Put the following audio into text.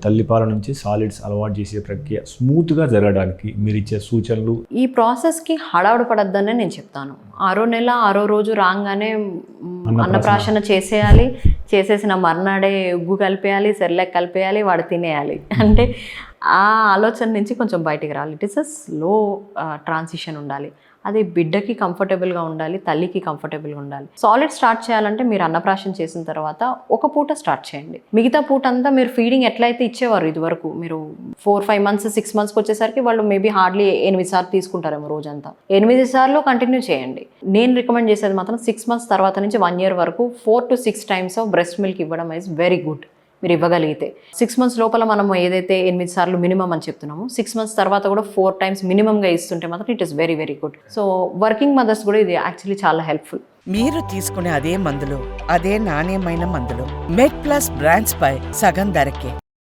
తల్లిపాల నుంచి సాలిడ్స్ అలవాటు చేసే ప్రక్రియ స్మూత్గా జరగడానికి మీరు ఇచ్చే సూచనలు? ఈ ప్రాసెస్కి హడావుడి పడద్దని నేను చెప్తాను. 6వ నెల 6వ రోజు రాగానే అన్నప్రాశన చేసేయాలి. చేసేసిన మర్నాడే ఉగ్గు కలిపేయాలి, సెర్లాక్ కలిపేయాలి, వాడు తినేయాలి అంటే ఆ ఆలోచన నుంచి కొంచెం బయటికి రావాలి. It is a slow transition ఉండాలి. అది బిడ్డకి కంఫర్టబుల్గా ఉండాలి, తల్లికి కంఫర్టబుల్గా ఉండాలి. సాలిడ్ స్టార్ట్ చేయాలంటే మీరు అన్నప్రాశన చేసిన తర్వాత ఒక పూట స్టార్ట్ చేయండి. మిగతా పూట అంతా మీరు ఫీడింగ్ ఎట్లయితే ఇచ్చేవారు ఇదివరకు, మీరు 4-5 months 6 monthsకి వచ్చేసరికి వాళ్ళు మేబీ హార్డ్లీ 8 సార్లు తీసుకుంటారేమో రోజంతా. 8 సార్లు కంటిన్యూ చేయండి. నేను రికమెండ్ చేసేది మాత్రం 6 months తర్వాత నుంచి 1 year వరకు 4 to 6 times of breast milk ఇవ్వడం ఈజ్ వెరీ గుడ్. మీరు ఇవ్వగలిగితే 6 months లోపల మనం ఏదైతే 8 సార్లు మినిమం అని చెప్తున్నామో 6 months తర్వాత కూడా 4 times మినిమంగా ఇస్తుంటే మాత్రం it is very very good. So working mothers కూడా ఇది యాక్చువల్లీ చాలా హెల్ప్ఫుల్. మీరు తీసుకునే అదే మందులు, అదే నాణ్యమైన మందులు మెడ్ ప్లస్ బ్రాండ్స్ పై సగం ధరకే.